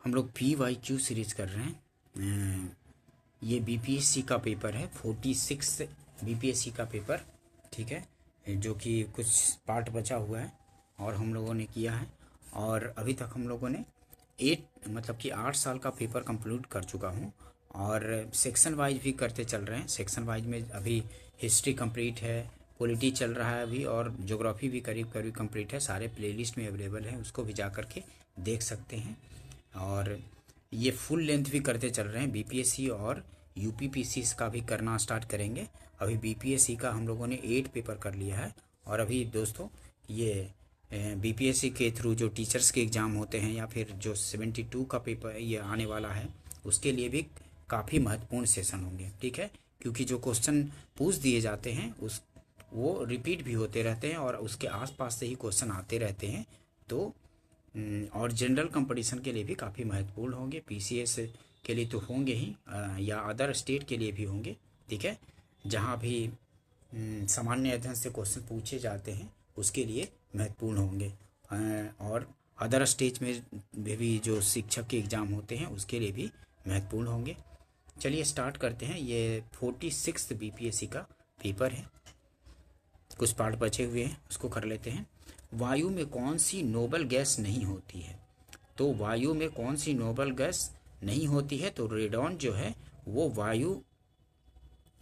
हम लोग PYQ series कर रहे हैं। ये BPSC का पेपर है, 46 BPSC का पेपर, ठीक है, जो कि कुछ पार्ट बचा हुआ है और हम लोगों ने किया है। और अभी तक हम लोगों ने 8 साल का पेपर कंप्लीट कर चुका हूँ और सेक्शन वाइज भी करते चल रहे हैं। सेक्शन वाइज में अभी हिस्ट्री कंप्लीट है, पॉलिटी चल रहा है अभी, और ज्योग्राफी भी करीब करीब कंप्लीट है। सारे प्लेलिस्ट में अवेलेबल है, उसको भी जा कर के देख सकते हैं। और ये फुल लेंथ भी करते चल रहे हैं। BPSC और UPPC का भी करना स्टार्ट करेंगे। अभी BPSC का हम लोगों ने 8 पेपर कर लिया है और अभी दोस्तों ये BPSC के थ्रू जो टीचर्स के एग्ज़ाम होते हैं या फिर जो 72 का पेपर ये आने वाला है, उसके लिए भी काफ़ी महत्वपूर्ण सेशन होंगे, ठीक है। क्योंकि जो क्वेश्चन पूछ दिए जाते हैं वो रिपीट भी होते रहते हैं और उसके आसपास से ही क्वेश्चन आते रहते हैं। तो और जनरल कंपटीशन के लिए भी काफ़ी महत्वपूर्ण होंगे। PCS के लिए तो होंगे ही, या अदर स्टेट के लिए भी होंगे, ठीक है। जहाँ भी सामान्य अध्ययन से क्वेश्चन पूछे जाते हैं उसके लिए महत्वपूर्ण होंगे, और अदर स्टेज में भी जो शिक्षक के एग्ज़ाम होते हैं उसके लिए भी महत्वपूर्ण होंगे। चलिए स्टार्ट करते हैं। ये 46 BPSC का पेपर है, कुछ पार्ट बचे हुए हैं, उसको कर लेते हैं। वायु में कौन सी नोबल गैस नहीं होती है? तो वायु में कौन सी नोबल गैस नहीं होती है? तो रेडॉन जो है वो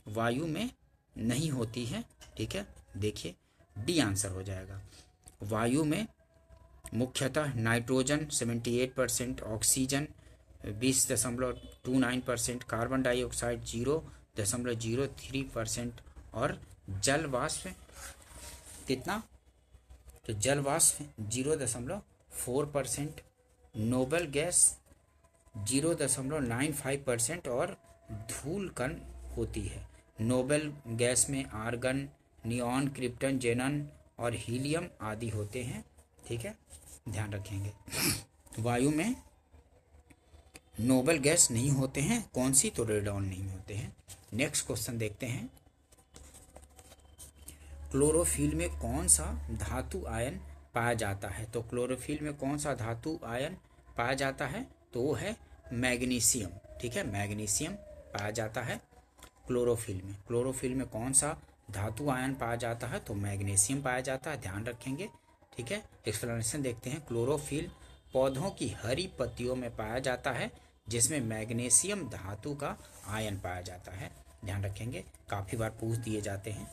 वायु में नहीं होती है, ठीक है। देखिए डी आंसर हो जाएगा। वायु में मुख्यतः नाइट्रोजन 78%, ऑक्सीजन 20.29%, कार्बन डाइऑक्साइड 0.03% और जल वाष्प कितना? तो जल वाष्प 0.4%, नोबल गैस 0.95% और धूल कण होती है। नोबल गैस में आर्गन, नियॉन, क्रिप्टन, जेनन और हीलियम आदि होते हैं, ठीक है, ध्यान रखेंगे। वायु में नोबल गैस नहीं होते हैं, कौन सी? तो रेडॉन नहीं होते हैं। नेक्स्ट क्वेश्चन देखते हैं। क्लोरोफिल में कौन सा धातु आयन पाया जाता है? तो क्लोरोफिल में कौन सा धातु आयन पाया जाता है? तो वो है मैग्नीशियम, ठीक है, मैग्नीशियम पाया जाता है क्लोरोफिल में। क्लोरोफिल में कौन सा धातु आयन पाया जाता है? तो मैग्नीशियम पाया जाता है, ध्यान रखेंगे, ठीक है। एक्सप्लेनेशन देखते हैं। क्लोरोफिल पौधों की हरी पत्तियों में पाया जाता है जिसमें मैग्नीशियम धातु का आयन पाया जाता है, ध्यान रखेंगे, काफ़ी बार पूछ दिए जाते हैं।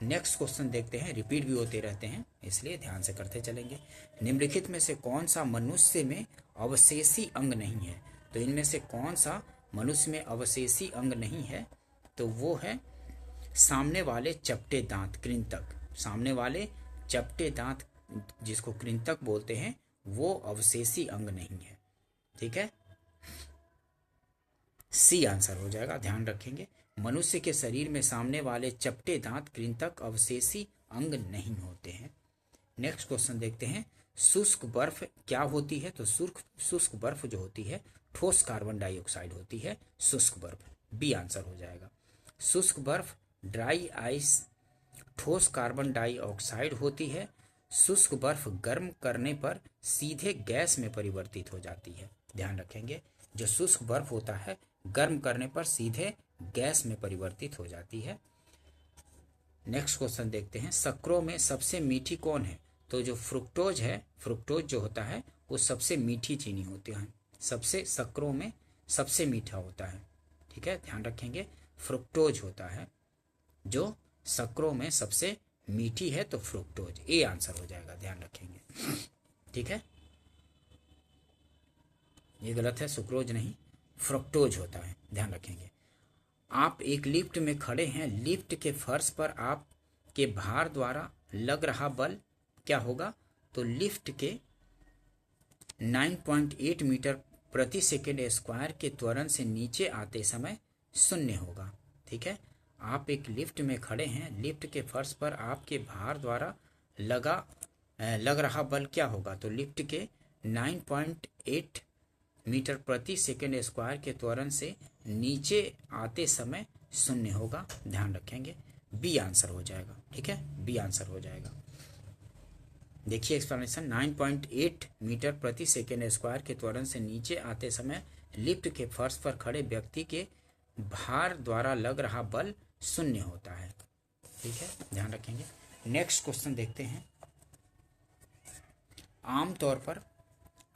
नेक्स्ट क्वेश्चन देखते हैं, रिपीट भी होते रहते हैं इसलिए ध्यान से करते चलेंगे। निम्नलिखित में से कौन सा मनुष्य में अवशेषी अंग नहीं है? तो इनमें से कौन सा मनुष्य में अवशेषी अंग नहीं है? तो वो है सामने वाले चपटे दांत, कृंतक। सामने वाले चपटे दांत जिसको कृंतक बोलते हैं वो अवशेषी अंग नहीं है, ठीक है। सी आंसर हो जाएगा, ध्यान रखेंगे। मनुष्य के शरीर में सामने वाले चपटे दांत कृंतक अवशेषी अंग नहीं होते हैं। नेक्स्ट क्वेश्चन देखते हैं। शुष्क बर्फ क्या होती है? तो शुष्क बर्फ जो होती है ठोस कार्बन डाइऑक्साइड होती है शुष्क बर्फ, बी आंसर हो जाएगा। शुष्क बर्फ ड्राई आइस ठोस कार्बन डाइऑक्साइड होती है। शुष्क बर्फ गर्म करने पर सीधे गैस में परिवर्तित हो जाती है, ध्यान रखेंगे। जो शुष्क बर्फ होता है गर्म करने पर सीधे गैस में परिवर्तित हो जाती है। नेक्स्ट क्वेश्चन देखते हैं। शक्करों में सबसे मीठी कौन है? तो जो फ्रुक्टोज है, फ्रुक्टोज जो होता है वो सबसे मीठी चीनी होती है, सबसे शक्करों में सबसे मीठा होता है, ठीक है, ध्यान रखेंगे। फ्रुक्टोज होता है जो शक्करों में सबसे मीठी है, तो फ्रुक्टोज, ए आंसर हो जाएगा, ध्यान रखेंगे, ठीक है। ये गलत है, सुक्रोज नहीं, फ्रुक्टोज होता है, ध्यान रखेंगे। आप एक लिफ्ट में खड़े हैं, लिफ्ट के फर्श पर आपके भार द्वारा लग रहा बल क्या होगा? तो लिफ्ट के 9.8 मीटर प्रति सेकेंड स्क्वायर के त्वरण से नीचे आते समय 0 होगा, ठीक है। आप एक लिफ्ट में खड़े हैं, लिफ्ट के फर्श पर आपके भार द्वारा लग रहा बल क्या होगा? तो लिफ्ट के 9.8 मीटर प्रति सेकेंड स्क्वायर के त्वरण से नीचे आते समय 0 होगा, ध्यान रखेंगे, बी आंसर हो जाएगा, ठीक है, बी आंसर हो जाएगा। देखिए एक्सप्लेनेशन, 9.8 मीटर प्रति सेकेंड स्क्वायर के त्वरण से नीचे आते समय लिफ्ट के फर्श पर खड़े व्यक्ति के भार द्वारा लग रहा बल शून्य होता है। ठीक है, ध्यान रखेंगे। नेक्स्ट क्वेश्चन देखते हैं।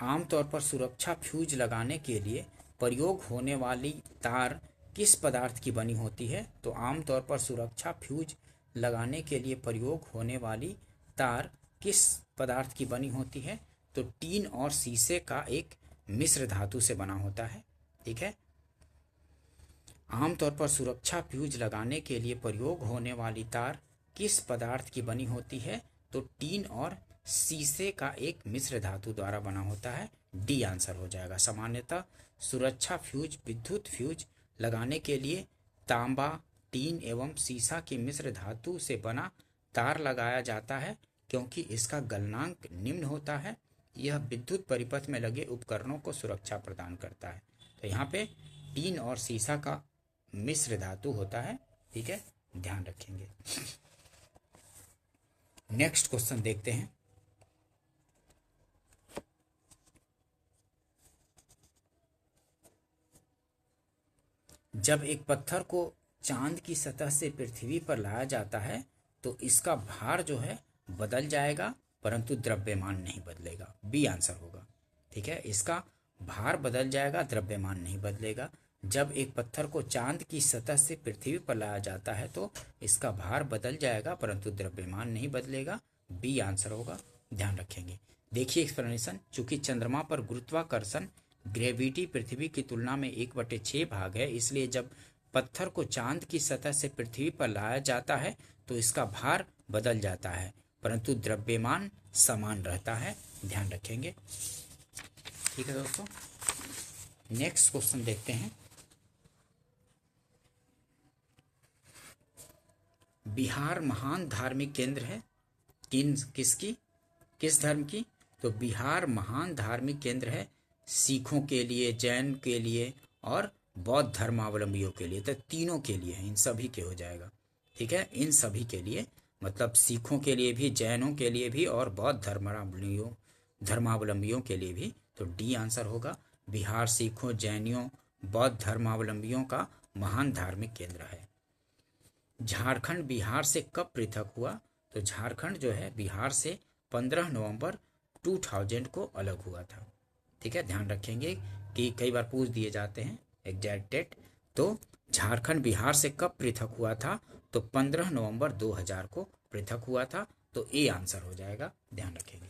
आमतौर पर सुरक्षा फ्यूज लगाने के लिए प्रयोग होने वाली तार किस पदार्थ की बनी होती है? तो आमतौर पर सुरक्षा फ्यूज लगाने के लिए प्रयोग होने वाली तार किस पदार्थ की बनी होती है? तो टीन और शीशे का एक मिश्र धातु से बना होता है। ठीक है, आमतौर पर सुरक्षा फ्यूज लगाने के लिए प्रयोग होने वाली तार किस पदार्थ की बनी होती है? तो टीन और शीशे का एक मिश्र धातु द्वारा बना होता है। डी आंसर हो जाएगा। सामान्यतः सुरक्षा फ्यूज, विद्युत फ्यूज लगाने के लिए तांबा, टीन एवं शीशा की मिश्र धातु से बना तार लगाया जाता है क्योंकि इसका गलनांक निम्न होता है। यह विद्युत परिपथ में लगे उपकरणों को सुरक्षा प्रदान करता है। तो यहाँ पे टीन और शीशा का मिश्र धातु होता है। ठीक है, ध्यान रखेंगे। नेक्स्ट क्वेश्चन देखते हैं। जब एक पत्थर को चांद की सतह से पृथ्वी पर लाया जाता है तो इसका भार जो है बदल जाएगा परंतु द्रव्यमान नहीं बदलेगा। बी आंसर होगा। ठीक है, इसका भार बदल जाएगा, द्रव्यमान नहीं बदलेगा। जब एक पत्थर को चांद की सतह से पृथ्वी पर लाया जाता है तो इसका भार बदल जाएगा परंतु द्रव्यमान नहीं बदलेगा। बी आंसर होगा, ध्यान रखेंगे। देखिए एक्सप्लेनेशन, चूंकि चंद्रमा पर गुरुत्वाकर्षण ग्रेविटी पृथ्वी की तुलना में 1/6 भाग है, इसलिए जब पत्थर को चांद की सतह से पृथ्वी पर लाया जाता है तो इसका भार बदल जाता है परंतु द्रव्यमान समान रहता है। ध्यान रखेंगे। ठीक है दोस्तों, नेक्स्ट क्वेश्चन देखते हैं। बिहार महान धार्मिक केंद्र है किस धर्म की? तो बिहार महान धार्मिक केंद्र है सिखों के लिए, जैन के लिए और बौद्ध धर्मावलंबियों के लिए। तो तीनों के लिए है, इन सभी के हो जाएगा। ठीक है, इन सभी के लिए, मतलब सिखों के लिए भी, जैनों के लिए भी और बौद्ध धर्मावलंबियों के लिए भी। तो डी आंसर होगा। बिहार सिखों, जैनियों, बौद्ध धर्मावलंबियों का महान धार्मिक केंद्र है। झारखंड बिहार से कब पृथक हुआ? तो झारखंड जो है बिहार से 15 नवंबर 2000 को अलग हुआ था। ठीक है, ध्यान रखेंगे कि कई बार पूछ दिए जाते हैं एग्जैक्ट डेट। तो झारखंड बिहार से कब पृथक हुआ था? तो 15 नवंबर 2000 को पृथक हुआ था। तो ए आंसर हो जाएगा, ध्यान रखेंगे।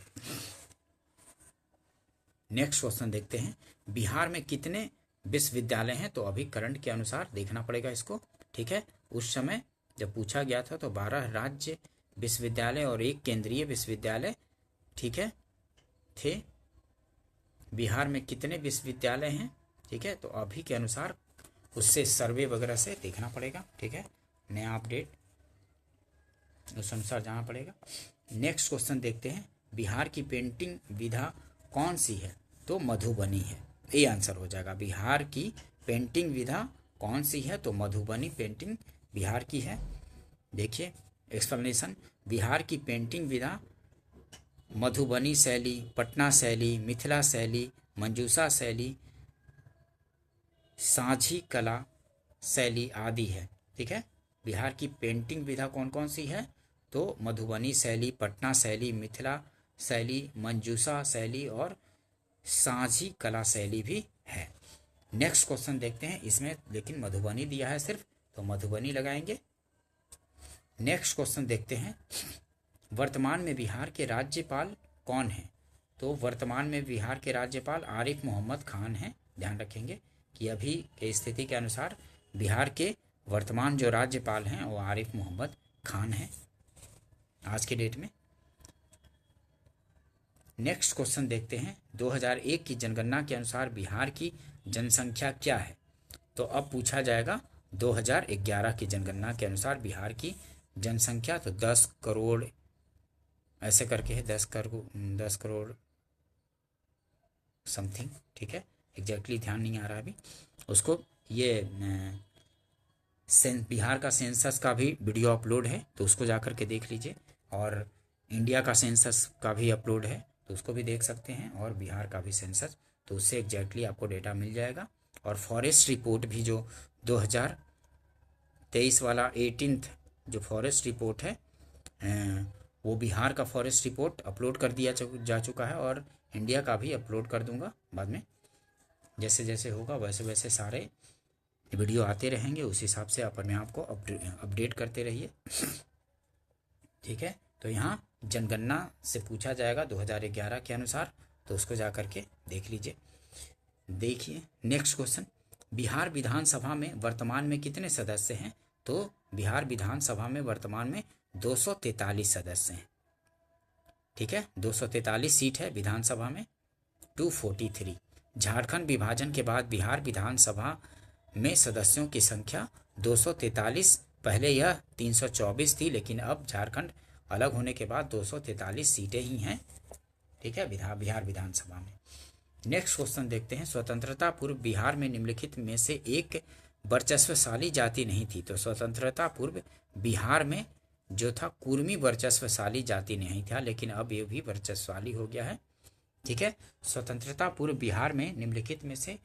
नेक्स्ट क्वेश्चन देखते हैं। बिहार में कितने विश्वविद्यालय हैं? तो अभी करंट के अनुसार देखना पड़ेगा इसको। ठीक है, उस समय जब पूछा गया था तो 12 राज्य विश्वविद्यालय और 1 केंद्रीय विश्वविद्यालय, ठीक है, थे। बिहार में कितने विश्वविद्यालय हैं? ठीक है, तो अभी के अनुसार उससे सर्वे वगैरह से देखना पड़ेगा। ठीक है, नया अपडेट उस अनुसार जाना पड़ेगा। नेक्स्ट क्वेश्चन देखते हैं। बिहार की पेंटिंग विधा कौन सी है? तो मधुबनी है। ए आंसर हो जाएगा। बिहार की पेंटिंग विधा कौन सी है? तो मधुबनी पेंटिंग बिहार की है। देखिए एक्सप्लेनेशन, बिहार की पेंटिंग विधा मधुबनी शैली, पटना शैली, मिथिला शैली, मंजूषा शैली, सांझी कला शैली आदि है। ठीक है, बिहार की पेंटिंग विधा कौन कौन सी है? तो मधुबनी शैली, पटना शैली, मिथिला शैली, मंजूषा शैली और सांझी कला शैली भी है। नेक्स्ट क्वेश्चन देखते हैं। इसमें लेकिन मधुबनी दिया है सिर्फ, तो मधुबनी लगाएंगे। नेक्स्ट क्वेश्चन देखते हैं। वर्तमान में बिहार के राज्यपाल कौन हैं? तो वर्तमान में बिहार के राज्यपाल आरिफ मोहम्मद खान हैं। ध्यान रखेंगे कि अभी के स्थिति के अनुसार बिहार के वर्तमान जो राज्यपाल हैं वो आरिफ मोहम्मद खान हैं आज के डेट में। नेक्स्ट क्वेश्चन देखते हैं। 2001 की जनगणना के अनुसार बिहार की जनसंख्या क्या है? तो अब पूछा जाएगा 2011 की जनगणना के अनुसार बिहार की जनसंख्या। तो 10 करोड़ ऐसे करके है, 10 करोड़ समथिंग। ठीक है, एग्जैक्टली ध्यान नहीं आ रहा अभी उसको। ये बिहार का सेंसस का भी वीडियो अपलोड है, तो उसको जा कर के देख लीजिए। और इंडिया का सेंसस का भी अपलोड है, तो उसको भी देख सकते हैं, और बिहार का भी सेंसस, तो उससे एग्जैक्टली आपको डेटा मिल जाएगा। और फॉरेस्ट रिपोर्ट भी जो 2023 वाला 18th जो फॉरेस्ट रिपोर्ट है, वो बिहार का फॉरेस्ट रिपोर्ट अपलोड कर दिया जा चुका है, और इंडिया का भी अपलोड कर दूंगा बाद में। जैसे जैसे होगा वैसे वैसे सारे वीडियो आते रहेंगे, उस हिसाब से आप अपने आप को अपडेट करते रहिए, ठीक है। तो यहाँ जनगणना से पूछा जाएगा 2011 के अनुसार, तो उसको जा करके देख लीजिए। देखिए नेक्स्ट क्वेश्चन, बिहार विधानसभा में वर्तमान में कितने सदस्य हैं? तो बिहार विधानसभा में वर्तमान में 243 सदस्य हैं, ठीक है। 243 सीट है विधानसभा में, 243। झारखंड विभाजन के बाद बिहार विधानसभा में सदस्यों की संख्या 243, पहले यह 324 थी, लेकिन अब झारखंड अलग होने के बाद 243 सीटें ही हैं, ठीक है, बिहार विधानसभा में। नेक्स्ट क्वेश्चन देखते हैं, स्वतंत्रता पूर्व बिहार में निम्नलिखित में से एक वर्चस्वशाली जाति नहीं थी। तो स्वतंत्रता पूर्व बिहार में जो था कुर्मी वर्चस्वशाली जाति नहीं था, लेकिन अब ये भी वर्चस्वशाली हो गया है, ठीक है। स्वतंत्रता पूर्व बिहार में निम्नलिखित में से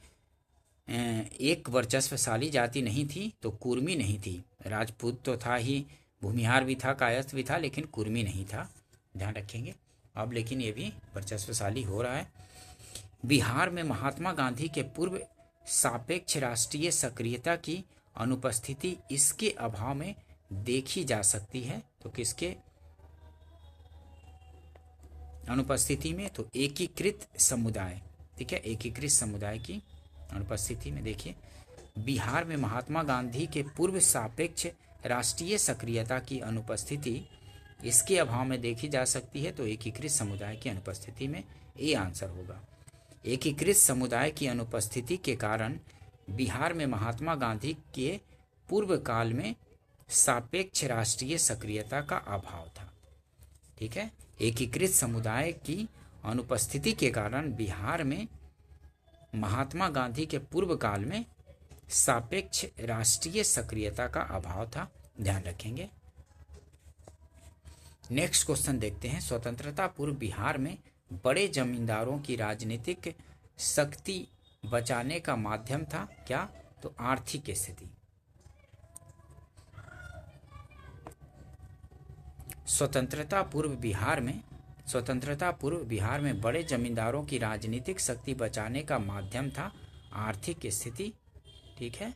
एक वर्चस्वशाली जाति नहीं थी, तो कुर्मी नहीं थी। राजपूत तो था ही, भूमिहार भी था, कायस्थ भी था, लेकिन कुर्मी नहीं था, ध्यान रखेंगे। अब लेकिन ये भी वर्चस्वशाली हो रहा है। बिहार में महात्मा गांधी के पूर्व सापेक्ष राष्ट्रीय सक्रियता की अनुपस्थिति इसके अभाव में देखी जा सकती है। तो किसके अनुपस्थिति में? तो एकीकृत समुदाय, ठीक है, एकीकृत समुदाय की अनुपस्थिति में। देखिए बिहार में महात्मा गांधी के पूर्व सापेक्ष राष्ट्रीय सक्रियता की अनुपस्थिति इसके अभाव में देखी जा सकती है, तो एकीकृत समुदाय की अनुपस्थिति में ये आंसर होगा। एकीकृत समुदाय की अनुपस्थिति के कारण बिहार में महात्मा गांधी के पूर्व काल में सापेक्ष राष्ट्रीय सक्रियता का अभाव था, ठीक है। एकीकृत समुदाय की अनुपस्थिति के कारण बिहार में महात्मा गांधी के पूर्व काल में सापेक्ष राष्ट्रीय सक्रियता का अभाव था, ध्यान रखेंगे। नेक्स्ट क्वेश्चन देखते हैं, स्वतंत्रता पूर्व बिहार में बड़े जमींदारों की राजनीतिक शक्ति बचाने का माध्यम था क्या? तो आर्थिक स्थिति। स्वतंत्रता पूर्व बिहार में बड़े जमींदारों की राजनीतिक शक्ति बचाने का माध्यम था आर्थिक स्थिति, ठीक है।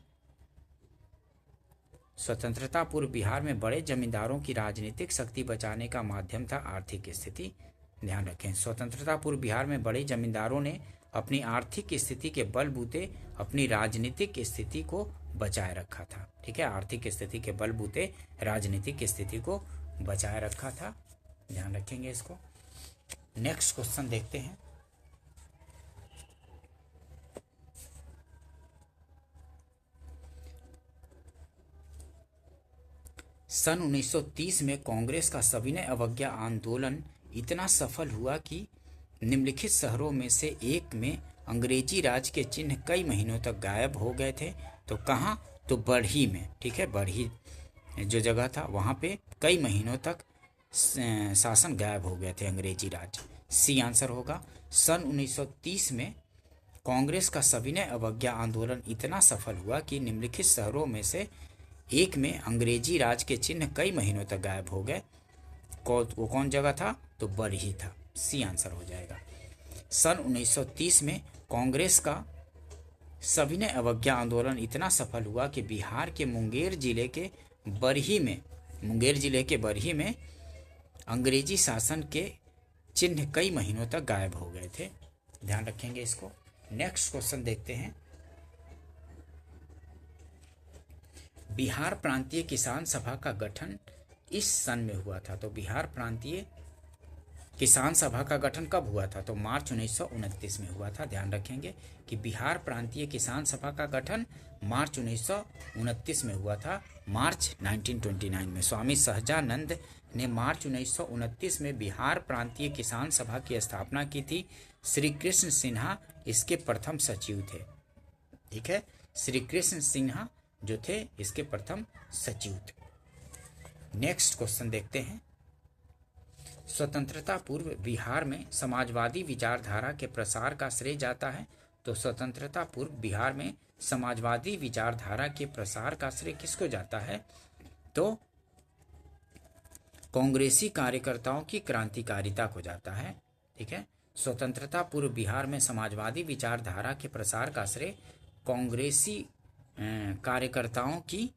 स्वतंत्रता पूर्व बिहार में बड़े जमींदारों की राजनीतिक शक्ति बचाने का माध्यम था आर्थिक स्थिति, ध्यान रखें। स्वतंत्रता पूर्व बिहार में बड़े जमींदारों ने अपनी आर्थिक स्थिति के बलबूते अपनी राजनीतिक स्थिति को बचाए रखा था, ठीक है। आर्थिक स्थिति के बलबूते राजनीतिक स्थिति को बचाए रखा था, ध्यान रखेंगे इसको। नेक्स्ट क्वेश्चन देखते हैं, सन 1930 में कांग्रेस का सविनय अवज्ञा आंदोलन इतना सफल हुआ कि निम्नलिखित शहरों में से एक में अंग्रेजी राज के चिन्ह कई महीनों तक गायब हो गए थे। तो कहाँ? तो बढ़ी में, ठीक है, बढ़ी जो जगह था वहाँ पे कई महीनों तक शासन गायब हो गए थे, अंग्रेजी राज। सी आंसर होगा। सन 1930 में कांग्रेस का सविनय अवज्ञा आंदोलन इतना सफल हुआ कि निम्नलिखित शहरों में से एक में अंग्रेजी राज के चिन्ह कई महीनों तक गायब हो गए। वो कौन जगह था? तो बरही था, सी आंसर हो जाएगा। सन 1930 में कांग्रेस का सविनय अवज्ञा आंदोलन इतना सफल हुआ कि बिहार के मुंगेर जिले के बरही में अंग्रेजी शासन के चिन्ह कई महीनों तक गायब हो गए थे, ध्यान रखेंगे इसको। नेक्स्ट क्वेश्चन देखते हैं, बिहार प्रांतीय किसान सभा का गठन इस सन में हुआ था। तो बिहार प्रांतीय किसान सभा का गठन कब हुआ था? तो मार्च 1929 में हुआ था, ध्यान रखेंगे कि बिहार प्रांतीय किसान सभा का गठन मार्च 1929 में हुआ था, मार्च 1929 में। स्वामी सहजानंद ने मार्च 1929 में बिहार प्रांतीय किसान सभा की स्थापना की थी। श्री कृष्ण सिन्हा इसके प्रथम सचिव थे, ठीक है। श्री कृष्ण सिन्हा जो थे इसके प्रथम सचिव थे। नेक्स्ट क्वेश्चन देखते हैं, स्वतंत्रता पूर्व बिहार में समाजवादी विचारधारा के प्रसार का श्रेय जाता है। तो स्वतंत्रता पूर्व बिहार में समाजवादी विचारधारा के प्रसार का श्रेय किसको जाता है? तो कांग्रेसी कार्यकर्ताओं की क्रांतिकारिता को जाता है। ठीक है, स्वतंत्रता पूर्व बिहार में समाजवादी विचारधारा के प्रसार का श्रेय कांग्रेसी कार्यकर्ताओं की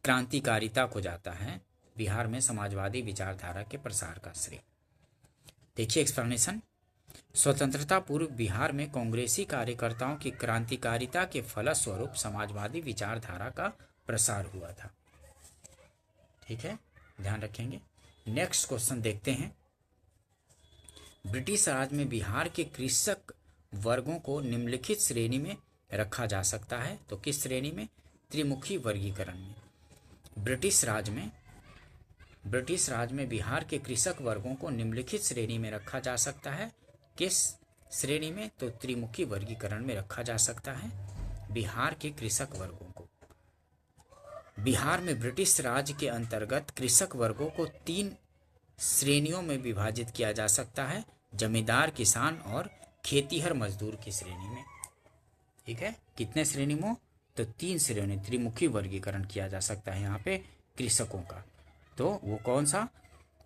क्रांतिकारिता को जाता है। बिहार में समाजवादी विचारधारा के प्रसार का श्रेय। देखिए एक्सप्लेनेशन। स्वतंत्रता पूर्व बिहार में कांग्रेसी कार्यकर्ताओं की क्रांतिकारिता के फलस्वरूप समाजवादी विचारधारा का प्रसार हुआ था। ठीक है, ध्यान रखेंगे। नेक्स्ट क्वेश्चन देखते हैं। ब्रिटिश राज में बिहार के कृषक वर्गों को निम्नलिखित श्रेणी में रखा जा सकता है। तो किस श्रेणी में? त्रिमुखी वर्गीकरण में। ब्रिटिश राज में बिहार के कृषक वर्गों को निम्नलिखित श्रेणी में रखा जा सकता है। किस श्रेणी में? तो त्रिमुखी वर्गीकरण में रखा जा सकता है बिहार के कृषक वर्गों को। बिहार में ब्रिटिश राज के अंतर्गत कृषक वर्गों को 3 श्रेणियों में विभाजित किया जा सकता है, जमींदार, किसान और खेतीहर मजदूर की श्रेणी में। ठीक है, कितने श्रेणी में? तो 3 श्रेणी, त्रिमुखी वर्गीकरण किया जा सकता है यहाँ पे कृषकों का। तो वो कौन सा?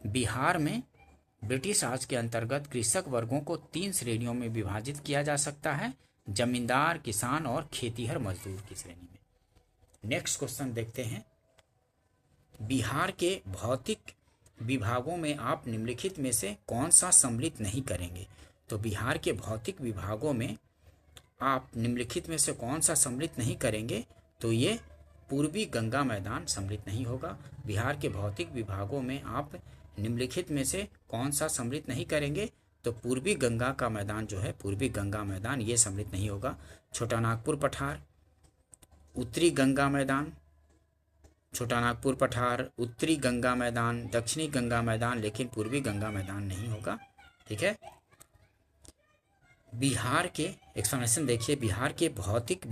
बिहार में ब्रिटिश राज के अंतर्गत कृषक वर्गों को 3 श्रेणियों में विभाजित किया जा सकता है, जमींदार, किसान और खेतीहर मजदूर की श्रेणी में। नेक्स्ट क्वेश्चन देखते हैं। बिहार के भौतिक विभागों में आप निम्नलिखित में से कौन सा सम्मिलित नहीं करेंगे? तो बिहार के भौतिक विभागों में आप निम्नलिखित में से कौन सा सम्मिलित नहीं करेंगे? तो ये पूर्वी गंगा मैदान सम्मिलित नहीं होगा। बिहार के भौतिक विभागों में आप निम्नलिखित में से कौन सा सम्मिलित नहीं करेंगे? तो पूर्वी गंगा का मैदान जो है, पूर्वी गंगा मैदान, ये सम्मिलित नहीं होगा। छोटा नागपुर पठार, उत्तरी गंगा मैदान, छोटा नागपुर पठार, उत्तरी गंगा मैदान, दक्षिणी गंगा मैदान, लेकिन पूर्वी गंगा मैदान नहीं होगा। ठीक है, बिहार के एक्सप्लेनेशन देखिए। बिहार के भौतिक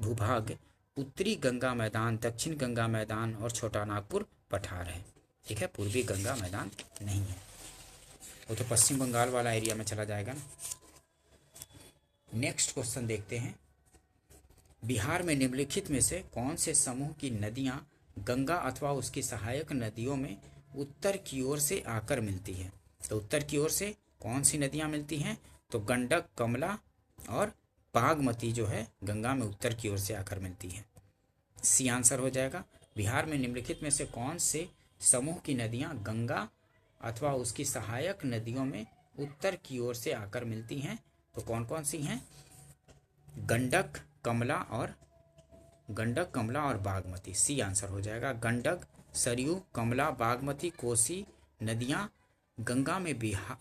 भूभाग उत्तरी गंगा मैदान, दक्षिण गंगा मैदान और छोटा नागपुर पठार है। ठीक है, पूर्वी गंगा मैदान नहीं है, वो तो पश्चिम बंगाल वाला एरिया में चला जाएगा ना। नेक्स्ट क्वेश्चन देखते हैं। बिहार में निम्नलिखित में से कौन से समूह की नदियां गंगा अथवा उसकी सहायक नदियों में उत्तर की ओर से आकर मिलती है? तो उत्तर की ओर से कौन सी नदियां मिलती हैं? तो गंडक, कमला और बागमती जो है गंगा में उत्तर की ओर से आकर मिलती है। सी आंसर हो जाएगा। बिहार में निम्नलिखित में से कौन से समूह की नदियां गंगा अथवा उसकी सहायक नदियों में उत्तर की ओर से आकर मिलती हैं? तो कौन कौन सी हैं? गंडक, कमला और बागमती। सी आंसर हो जाएगा। गंडक, सरयू, कमला, बागमती, कोसी नदियां गंगा में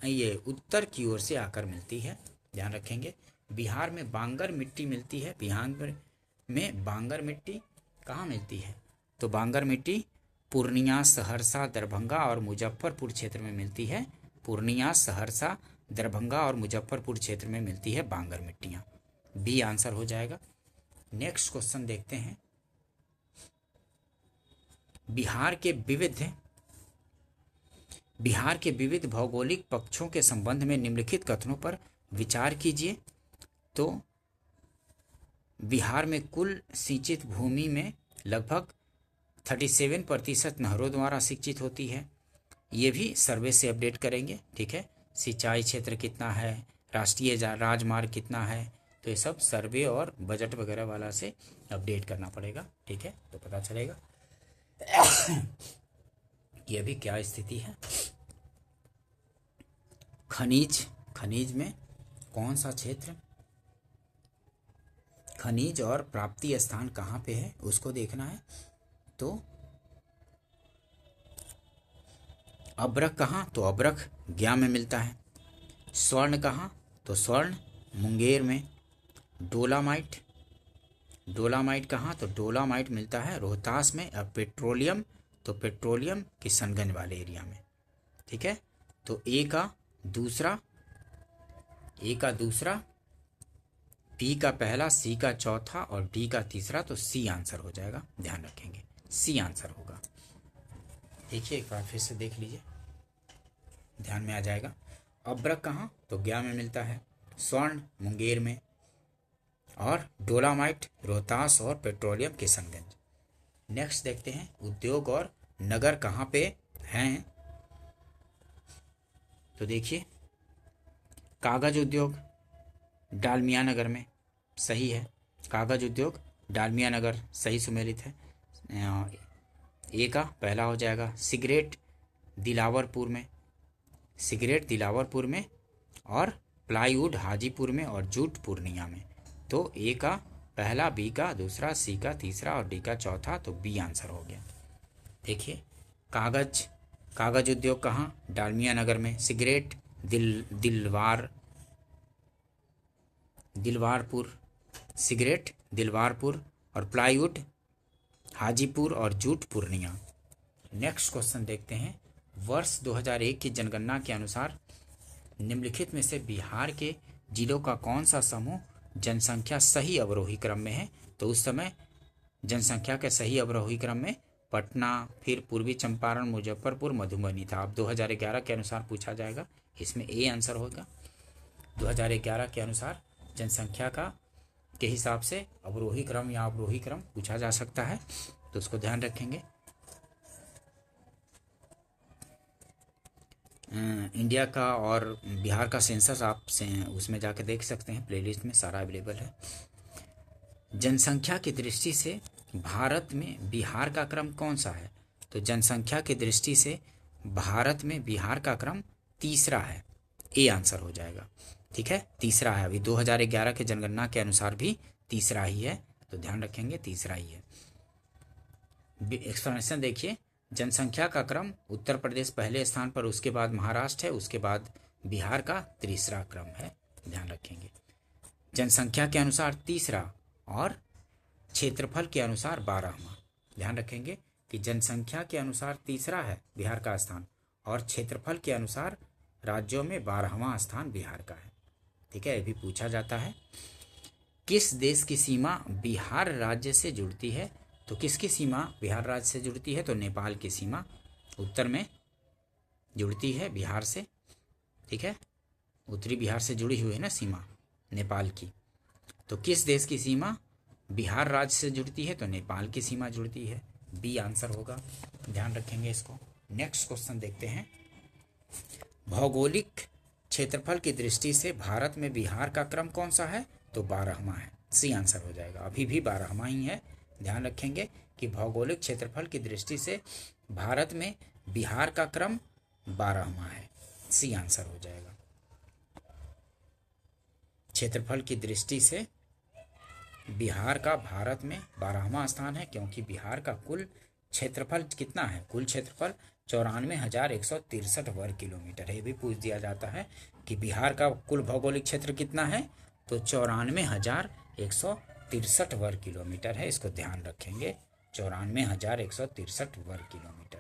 ये उत्तर की ओर से आकर मिलती है, ध्यान रखेंगे। बिहार में बांगर मिट्टी मिलती है। बिहार में बांगर मिट्टी कहाँ मिलती है? तो बांगर मिट्टी पूर्णिया, सहरसा, दरभंगा और मुजफ्फरपुर क्षेत्र में मिलती है। पूर्णिया, सहरसा, दरभंगा और मुजफ्फरपुर क्षेत्र में मिलती है बांगर मिट्टियाँ। बी आंसर हो जाएगा। नेक्स्ट क्वेश्चन देखते हैं। बिहार के विविध भौगोलिक पक्षों के संबंध में निम्नलिखित कथनों पर विचार कीजिए। तो बिहार में कुल सिंचित भूमि में लगभग 37% नहरों द्वारा सिंचित होती है। ये भी सर्वे से अपडेट करेंगे। ठीक है, सिंचाई क्षेत्र कितना है, राष्ट्रीय राजमार्ग कितना है, तो ये सब सर्वे और बजट वगैरह वाला से अपडेट करना पड़ेगा। ठीक है, तो पता चलेगा ये भी क्या स्थिति है। खनिज में कौन सा क्षेत्र, खनिज और प्राप्ति स्थान कहाँ पे है उसको देखना है। तो अब्रक कहाँ? तो अब्रक गया में मिलता है। स्वर्ण कहाँ? तो स्वर्ण मुंगेर में। डोलामाइट कहाँ? तो डोलामाइट मिलता है रोहतास में। अब पेट्रोलियम, तो पेट्रोलियम किशनगंज वाले एरिया में। ठीक है, तो ए का दूसरा, बी का पहला, सी का चौथा और डी का तीसरा, तो सी आंसर हो जाएगा, ध्यान रखेंगे सी आंसर होगा। देखिए एक बार फिर से देख लीजिए, ध्यान में आ जाएगा। अब्रक कहाँ? तो गया में मिलता है। स्वर्ण मुंगेर में, और डोलामाइट रोहतास और पेट्रोलियम किशनगंज। नेक्स्ट देखते हैं उद्योग और नगर कहाँ पे हैं। तो देखिए कागज उद्योग डालमिया नगर में, सही है। कागज उद्योग डालमिया नगर सही सुमेलित है। ए का पहला हो जाएगा। सिगरेट दिलावरपुर में, सिगरेट दिलावरपुर में, और प्लाईवुड हाजीपुर में, और जूट पूर्णिया में। तो ए का पहला, बी का दूसरा, सी का तीसरा और डी का चौथा, तो बी आंसर हो गया। देखिए कागज उद्योग कहाँ? डालमिया नगर में। सिगरेट दिलवारपुर, सिगरेट दिलवारपुर, और प्लाईवुड हाजीपुर, और जूट पूर्णिया। नेक्स्ट क्वेश्चन देखते हैं। वर्ष 2001 की जनगणना के अनुसार निम्नलिखित में से बिहार के जिलों का कौन सा समूह जनसंख्या सही अवरोही क्रम में है? तो उस समय जनसंख्या के सही अवरोही क्रम में पटना, फिर पूर्वी चंपारण, मुजफ्फरपुर, मधुबनी था। अब 2011 के अनुसार पूछा जाएगा, इसमें ए आंसर होगा। 2011 के अनुसार जनसंख्या का के हिसाब से अवरोही क्रम या अवरोही क्रम पूछा जा सकता है, तो उसको ध्यान रखेंगे। इंडिया का और बिहार का सेंसस आप उसमें जाके देख सकते हैं, प्लेलिस्ट में सारा अवेलेबल है। जनसंख्या की दृष्टि से भारत में बिहार का क्रम कौन सा है? तो जनसंख्या की दृष्टि से भारत में बिहार का क्रम तीसरा है, ए आंसर हो जाएगा। ठीक है, तीसरा है। अभी 2011 के जनगणना के अनुसार भी तीसरा ही है, तो ध्यान रखेंगे तीसरा ही है। एक्सप्लेनेशन देखिए, जनसंख्या का क्रम उत्तर प्रदेश पहले स्थान पर, उसके बाद महाराष्ट्र है, उसके बाद बिहार का तीसरा क्रम है, ध्यान रखेंगे। जनसंख्या के अनुसार तीसरा और क्षेत्रफल के अनुसार 12वां। ध्यान रखेंगे कि जनसंख्या के अनुसार तीसरा है बिहार का स्थान, और क्षेत्रफल के अनुसार राज्यों में 12वां स्थान बिहार का है। ठीक है, ये भी पूछा जाता है। किस देश की सीमा बिहार राज्य से जुड़ती है? तो किसकी सीमा बिहार राज्य से जुड़ती है? तो नेपाल की सीमा उत्तर में जुड़ती है बिहार से। ठीक है, उत्तरी बिहार से जुड़ी हुई है ना सीमा नेपाल की। तो किस देश की सीमा बिहार राज्य से जुड़ती है? तो नेपाल की सीमा जुड़ती है, बी आंसर होगा, ध्यान रखेंगे इसको। नेक्स्ट क्वेश्चन देखते हैं। भौगोलिक क्षेत्रफल की दृष्टि से भारत में बिहार का क्रम कौन सा है? तो 12वां है, सी आंसर हो जाएगा। अभी भी 12वां ही है, ध्यान रखेंगे कि भौगोलिक क्षेत्रफल की दृष्टि से भारत में बिहार का क्रम 12वां है, सी आंसर हो जाएगा। क्षेत्रफल की दृष्टि से बिहार का भारत में 12वां स्थान है, क्योंकि बिहार का कुल क्षेत्रफल कितना है? कुल क्षेत्रफल 94,163 वर्ग किलोमीटर है। ये भी पूछ दिया जाता है कि बिहार का कुल भौगोलिक क्षेत्र कितना है? तो 94,163 वर्ग किलोमीटर है, इसको ध्यान रखेंगे, 94,163 वर्ग किलोमीटर।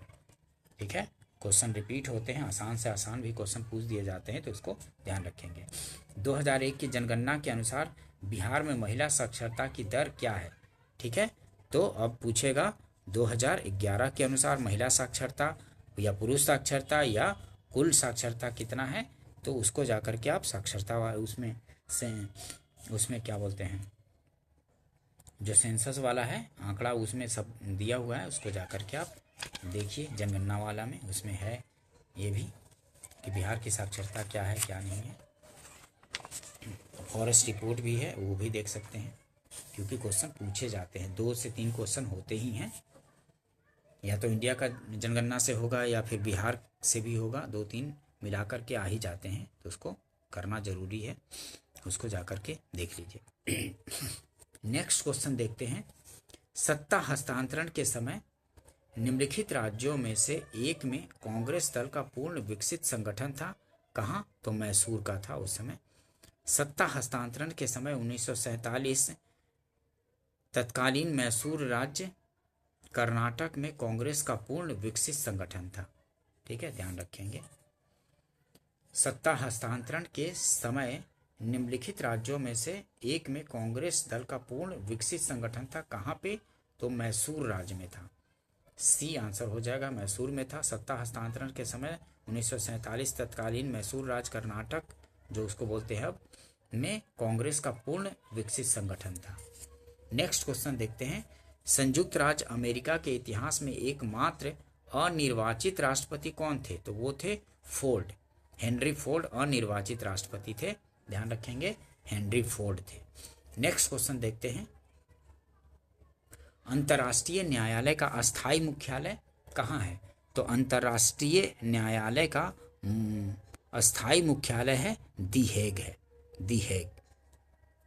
ठीक है, क्वेश्चन रिपीट होते हैं, आसान से आसान भी क्वेश्चन पूछ दिए जाते हैं, तो इसको ध्यान रखेंगे। 2001 की जनगणना के अनुसार बिहार में महिला साक्षरता की दर क्या है? ठीक है, तो अब पूछेगा 2011 के अनुसार महिला साक्षरता या पुरुष साक्षरता या कुल साक्षरता कितना है? तो उसको जाकर के आप साक्षरता उसमें क्या बोलते हैं, जो सेंसस वाला है आंकड़ा उसमें सब दिया हुआ है, उसको जाकर के आप देखिए। जनगणना वाला में उसमें है ये भी कि बिहार की साक्षरता क्या है क्या नहीं है। फॉरेस्ट रिपोर्ट भी है, वो भी देख सकते हैं, क्योंकि क्वेश्चन पूछे जाते हैं। 2 से 3 क्वेश्चन होते ही हैं, या तो इंडिया का जनगणना से होगा या फिर बिहार से भी होगा, 2-3 मिलाकर के आ ही जाते हैं, तो उसको करना जरूरी है, उसको जाकर के देख लीजिए। नेक्स्ट क्वेश्चन देखते हैं। सत्ता हस्तांतरण के समय निम्नलिखित राज्यों में से एक में कांग्रेस दल का पूर्ण विकसित संगठन था, कहाँ? तो मैसूर का था उस समय। सत्ता हस्तांतरण के समय 1947 तत्कालीन मैसूर राज्य कर्नाटक में कांग्रेस का पूर्ण विकसित संगठन था। ठीक है, ध्यान रखेंगे। सत्ता हस्तांतरण के समय निम्नलिखित राज्यों में से एक में कांग्रेस दल का पूर्ण विकसित संगठन था, कहाँ पे? तो मैसूर राज्य में था। सी आंसर हो जाएगा, मैसूर में था। सत्ता हस्तांतरण के समय 1947 तत्कालीन मैसूर राज कर्नाटक, जो उसको बोलते हैं अब, में कांग्रेस का पूर्ण विकसित संगठन था। नेक्स्ट क्वेश्चन देखते हैं। संयुक्त राज्य अमेरिका के इतिहास में एकमात्र अनिर्वाचित राष्ट्रपति कौन थे? तो वो थे फोर्ड, हेनरी फोर्ड अनिर्वाचित राष्ट्रपति थे। ध्यान रखेंगे, हेनरी फोर्ड थे। नेक्स्ट क्वेश्चन देखते हैं। अंतर्राष्ट्रीय न्यायालय का अस्थायी मुख्यालय कहाँ है? तो अंतर्राष्ट्रीय न्यायालय का अस्थायी मुख्यालय है दी हेग है, दी हेग।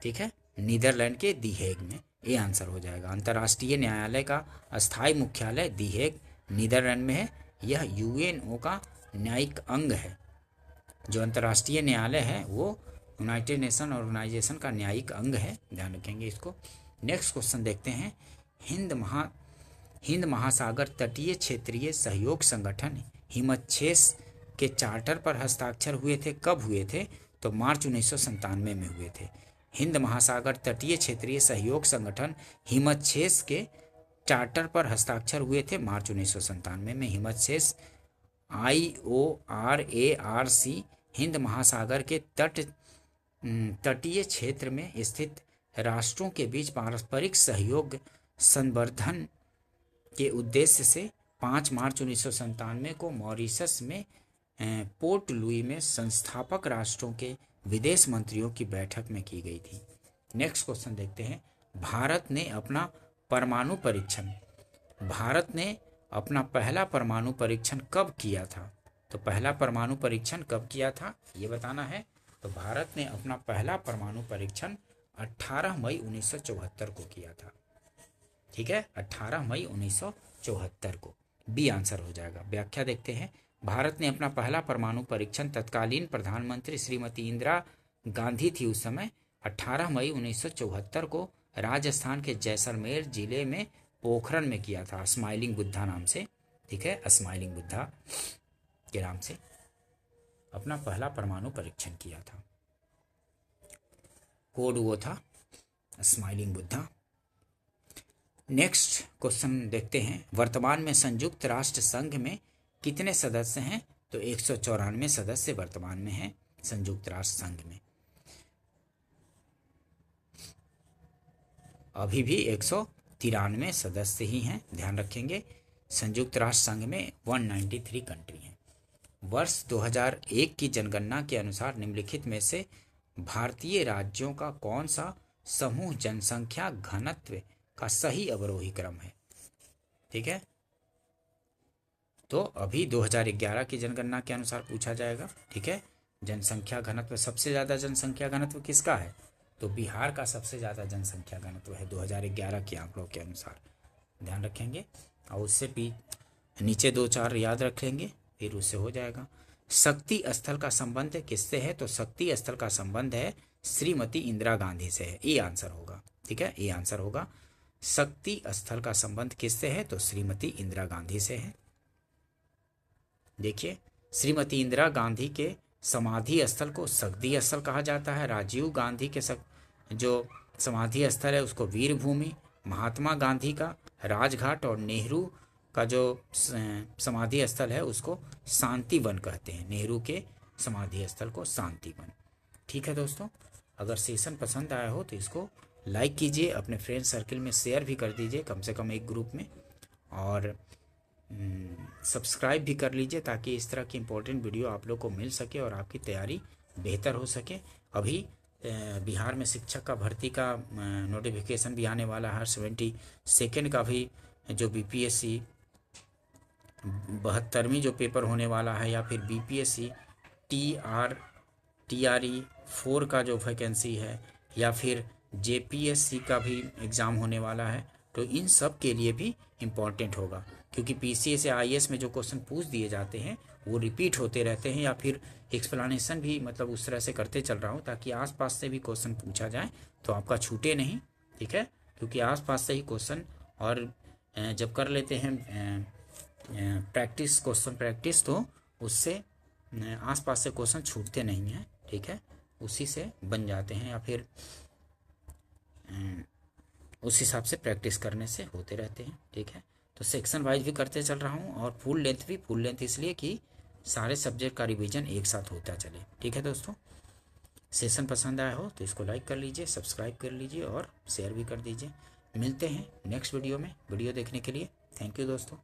ठीक है, नीदरलैंड के दी हेग में, ये आंसर हो जाएगा। अंतर्राष्ट्रीय न्यायालय का अस्थायी मुख्यालय दी हेग, नीदरलैंड में है। यह यूएनओ का न्यायिक अंग है। जो अंतर्राष्ट्रीय न्यायालय है वो यूनाइटेड नेशन ऑर्गेनाइजेशन का न्यायिक अंग है, ध्यान रखेंगे इसको। नेक्स्ट क्वेश्चन देखते हैं। हिंद महासागर तटीय क्षेत्रीय सहयोग संगठन हिमच्छेद के चार्टर पर हस्ताक्षर हुए थे, कब हुए थे? तो मार्च 1997 में हुए थे। हिंद महासागर तटीय क्षेत्रीय सहयोग संगठन हिमच्छेद के चार्टर पर हस्ताक्षर हुए थे मार्च 1997 में। हिमच्छेद IORARC हिंद महासागर के तटीय क्षेत्र में स्थित राष्ट्रों के बीच पारस्परिक सहयोग संवर्धन के उद्देश्य से 5 मार्च 1997 को मॉरिशस में पोर्ट लुई में संस्थापक राष्ट्रों के विदेश मंत्रियों की बैठक में की गई थी। नेक्स्ट क्वेश्चन देखते हैं। भारत ने अपना पहला परमाणु परीक्षण कब किया था? तो पहला परमाणु परीक्षण कब किया था ये बताना है। तो भारत ने अपना पहला परमाणु परीक्षण 18 मई 1974 को किया था। ठीक है, 18 मई 1974 को, बी आंसर हो जाएगा। व्याख्या देखते हैं। भारत ने अपना पहला परमाणु परीक्षण, तत्कालीन प्रधानमंत्री श्रीमती इंदिरा गांधी थी उस समय, 18 मई 1974 को राजस्थान के जैसलमेर जिले में पोखरण में किया था, स्माइलिंग बुद्धा नाम से। ठीक है, स्माइलिंग बुद्धा के नाम से अपना पहला परमाणु परीक्षण किया था। कोड वो था स्माइलिंग बुद्धा। नेक्स्ट क्वेश्चन देखते हैं। वर्तमान में संयुक्त राष्ट्र संघ में कितने सदस्य हैं? तो 194 सदस्य वर्तमान में हैं संयुक्त राष्ट्र संघ में। अभी भी 193 सदस्य ही हैं, ध्यान रखेंगे। संयुक्त राष्ट्र संघ में 193 कंट्री हैं। वर्ष 2001 की जनगणना के अनुसार निम्नलिखित में से भारतीय राज्यों का कौन सा समूह जनसंख्या घनत्व का सही अवरोही क्रम है? ठीक है, तो अभी 2011 की जनगणना के अनुसार पूछा जाएगा। ठीक है, जनसंख्या घनत्व, सबसे ज़्यादा जनसंख्या घनत्व किसका है? तो बिहार का सबसे ज़्यादा जनसंख्या घनत्व है 2011 के आंकड़ों के अनुसार, ध्यान रखेंगे। और उससे भी नीचे 2-4 याद रख लेंगे, फिर उससे हो जाएगा। शक्ति स्थल का संबंध किससे है? तो शक्ति स्थल का संबंध है श्रीमती इंदिरा गांधी से है, ये आंसर होगा। ठीक है, ये आंसर होगा। शक्ति स्थल का संबंध किससे है? तो श्रीमती इंदिरा गांधी से है। देखिए, श्रीमती इंदिरा गांधी के समाधि स्थल को शक्ति स्थल कहा जाता है। राजीव गांधी के जो समाधि स्थल है उसको वीर भूमि, महात्मा गांधी का राजघाट और नेहरू का जो समाधि स्थल है उसको शांति वन कहते हैं। नेहरू के समाधि स्थल को शांति वन। ठीक है दोस्तों, अगर सेशन पसंद आया हो तो इसको लाइक कीजिए, अपने फ्रेंड सर्किल में शेयर भी कर दीजिए, कम से कम एक ग्रुप में, और सब्सक्राइब भी कर लीजिए ताकि इस तरह की इम्पोर्टेंट वीडियो आप लोग को मिल सके और आपकी तैयारी बेहतर हो सके। अभी बिहार में शिक्षक का भर्ती का नोटिफिकेशन भी आने वाला है। 72nd का भी जो BPSC 72वीं जो पेपर होने वाला है, या फिर BPSC TRE 4 का जो वैकेंसी है, या फिर JPSC का भी एग्ज़ाम होने वाला है, तो इन सब के लिए भी इम्पॉर्टेंट होगा, क्योंकि PCA से IAS में जो क्वेश्चन पूछ दिए जाते हैं वो रिपीट होते रहते हैं, या फिर एक्सप्लेनेशन भी मतलब उस तरह से करते चल रहा हूँ ताकि आसपास से भी क्वेश्चन पूछा जाए तो आपका छूटे नहीं। ठीक है, क्योंकि आसपास से ही क्वेश्चन, और जब कर लेते हैं प्रैक्टिस, क्वेश्चन प्रैक्टिस, तो उससे आसपास से क्वेश्चन छूटते नहीं हैं। ठीक है, उसी से बन जाते हैं, या फिर उस हिसाब से प्रैक्टिस करने से होते रहते हैं। ठीक है, तो सेक्शन वाइज भी करते चल रहा हूँ और फुल लेंथ भी। फुल लेंथ इसलिए कि सारे सब्जेक्ट का रिवीजन एक साथ होता चले। ठीक है दोस्तों, सेशन पसंद आया हो तो इसको लाइक कर लीजिए, सब्सक्राइब कर लीजिए और शेयर भी कर दीजिए। मिलते हैं नेक्स्ट वीडियो में। वीडियो देखने के लिए थैंक यू दोस्तों।